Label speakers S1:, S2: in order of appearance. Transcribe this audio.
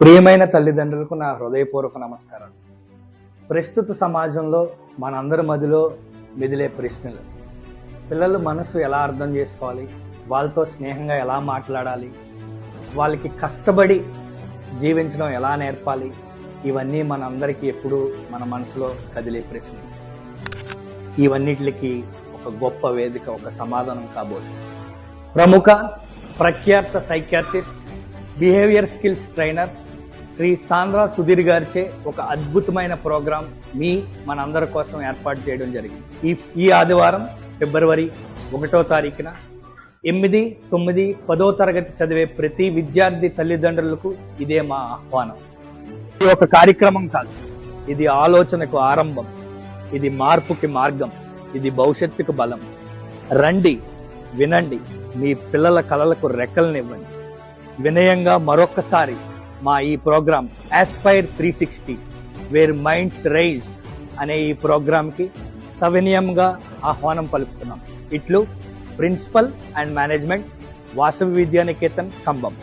S1: ప్రియమైన తల్లిదండ్రులకు నా హృదయపూర్వక నమస్కారాలు. ప్రస్తుత సమాజంలో మనందరి మధ్యలో మెదిలే ప్రశ్నలు. పిల్లలు మనసు ఎలా అర్థం చేసుకోవాలి, వాళ్ళతో స్నేహంగా ఎలా మాట్లాడాలి, వాళ్ళకి కష్టపడి జీవించడం ఎలా నేర్పాలి, ఇవన్నీ మనందరికీ ఎప్పుడూ మన మనసులో కదిలే ప్రశ్నలు. ఇవన్నిటికి ఒక గొప్ప వేదిక, ఒక సమాధానం కాబోతుంది. ప్రముఖ ప్రఖ్యాత psychiatrist, behaviour skills trainer Shri Sandra Sudheer గారిచే ఒక అద్భుతమైన ప్రోగ్రాం మనందరి కోసం ఏర్పాటు చేయడం జరిగింది. ఈ ఆదివారం ఫిబ్రవరి 1వ తారీఖున 8, 9, 10వ తరగతి చదివే ప్రతి విద్యార్థి తల్లిదండ్రులకు ఇదే మా ఆహ్వానం. ఇది ఒక కార్యక్రమం కాదు, ఇది ఆలోచనకు ఆరంభం, ఇది మార్పుకి మార్గం, ఇది భవిష్యత్తుకు బలం. రండి, వినండి, మీ పిల్లల కలలకు రెక్కలనివ్వండి. వినయంగా మరొక్కసారి మా ఈ program aspire 360 where minds rise అనే ఈ ప్రోగ్రాంకి సవినయంగా ఆహ్వానం పలుకుతున్నాం. ఇట్లు principal and management, Vasavi Vidyaniketan, Khammam.